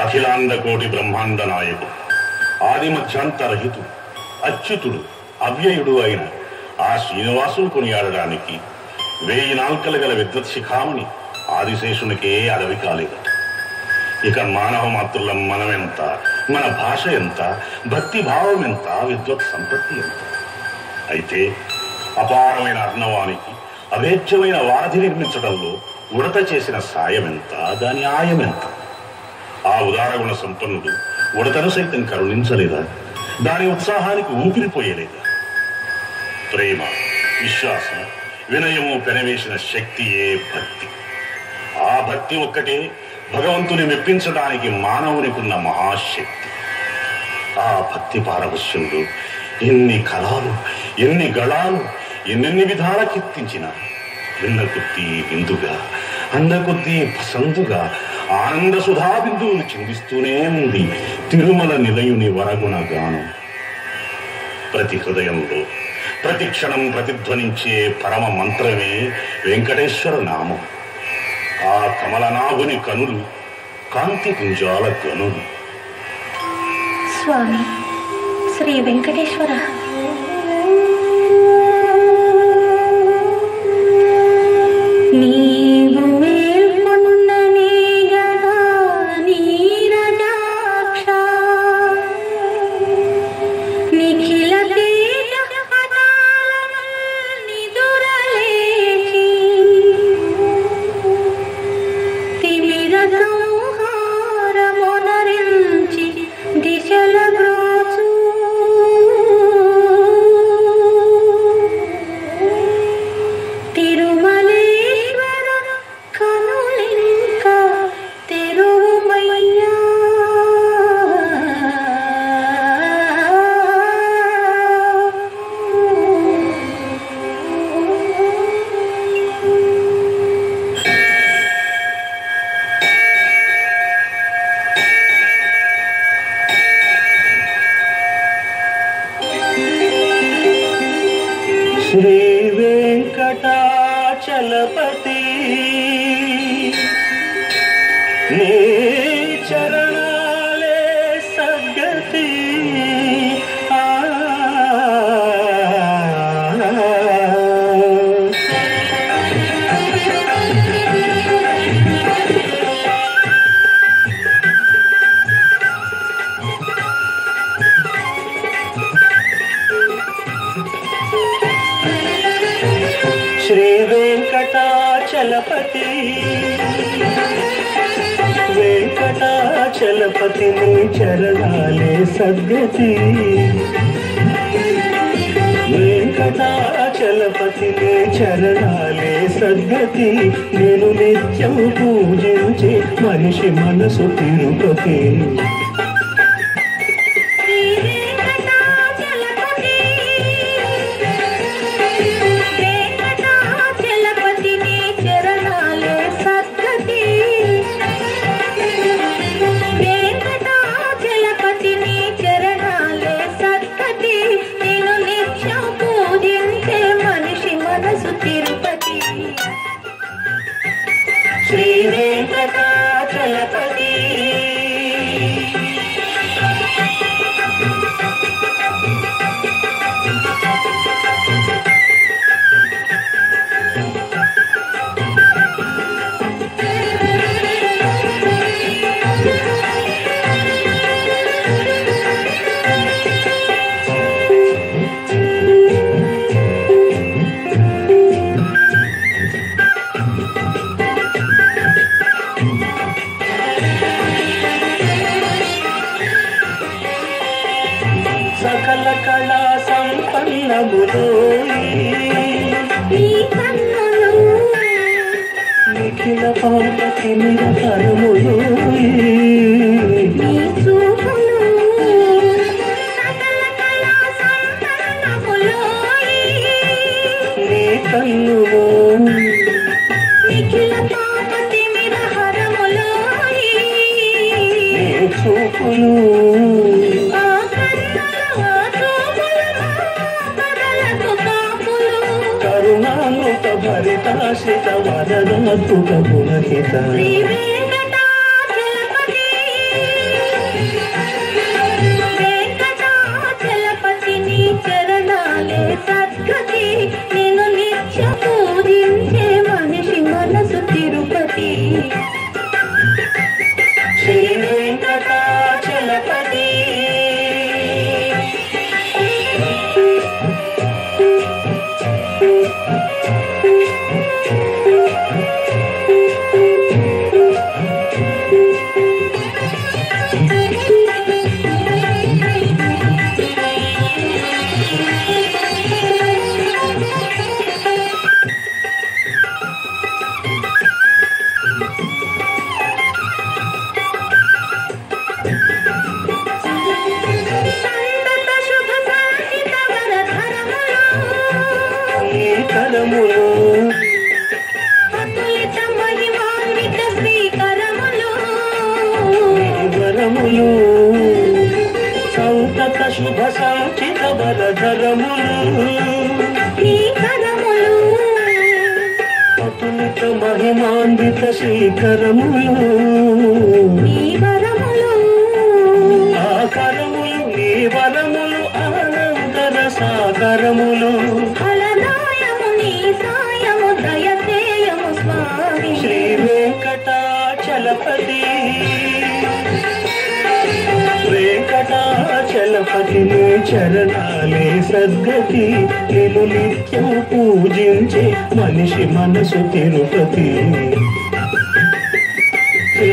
అఖిలాండ కోటి బ్రహ్మాండ నాయకుడు, ఆదిమధ్యాంతరహితుడు, అచ్యుతుడు, అవ్యయుడు అయిన ఆ శ్రీనివాసుని కొనియాడడానికి 1000 నాల్కలు గల విద్వత్ శిఖామణి ఆదిశేషునికే అడవి కాలేదు. ఇక మానవ మాతృలం మనమెంత, మన భాష ఎంత, భక్తి భావం ఎంత, విద్వత్ సంపత్తి ఎంత. అయితే అపారమైన అర్ణవానికి అవేద్యమైన వారధి నిర్మించడంలో ఉడత చేసిన సాయం ఎంత, దాని ఆయం ఎంత. ఆ ఉదారగుణ సంపన్నుడు ఉడతను సైతం కరుణించలేదా? దాని ఉత్సాహానికి ఊపిరిపోయలేదా? ప్రేమ, విశ్వాసం, వినయము పెనవేసిన శక్తియే భక్తి. ఆ భక్తి ఒక్కటే భగవంతుని మెప్పించడానికి మానవునికున్న మహాశక్తి. ఆ భక్తి పారవశ్యంలో ఎన్ని కళాలు, ఎన్ని గళాలు, ఎన్నెన్ని విధాల కీర్తించిన విన్న కొద్దీ విందుగా, అన్న కొద్దీ పసందుగా ఆనంద సుధా బిందువులు చిందిస్తూనే ఉంది తిరుమల నిలయుని వరగుణ గానం. ప్రతి హృదయంలో ప్రతి క్షణం ప్రతిధ్వనించే పరమ మంత్రమే వెంకటేశ్వర నామం. ఆ కమలనాభుని కనులు కాంతి పుంజాల గనులు. స్వామి శ్రీ వెంకటేశ్వర, నీవు మేల్కొన్ననే గదా నీరజాక్ష, నిఖిల తేజ పదాలను నిదురలేచి, తిమిర సంహారమునరించి దిశల బ్రోచు, తిరుమలేశ్వర కనులింక తెరువుమయ్యా. శ్రీ వెంకటాచలపతి నీ చరణాలే సద్గతి. శ్రీ వెంకటాచలపతి, వెంకటాచలపతి నీ చరణాలే సద్గతి. వెంకటాచలపతి నీ చరణాలే సద్గతి. నేను నిత్యం పూజించే మనిషి మనసు తిరుపతి. శ్రీ వెంకటాచలపతి సకల కళా సంపన్నములో నిఖిల పార్వతి నిరతరములో నీ కన్నులో నీ చూపులు కరుణామృత భరితాశ్రిత వరదాతుక గుణహిత. శ్రీ వెంకటాచలపతి కరధరములు నీ కరములు అతులిత మహిమాన్విత శ్రీకరములు నీ వరములు ఆ కరములు నీ వరములు ఆనందర సాగరములు ఫలదాయము నీ సాయము దయచేయము స్వామి శ్రీ వెంకటాచలపతి వెంకటాచలపతి నీ చరణాలే సద్గతి నిన్ను నిత్యం పూజించే మనిషి మనసు తిరుపతి శ్రీ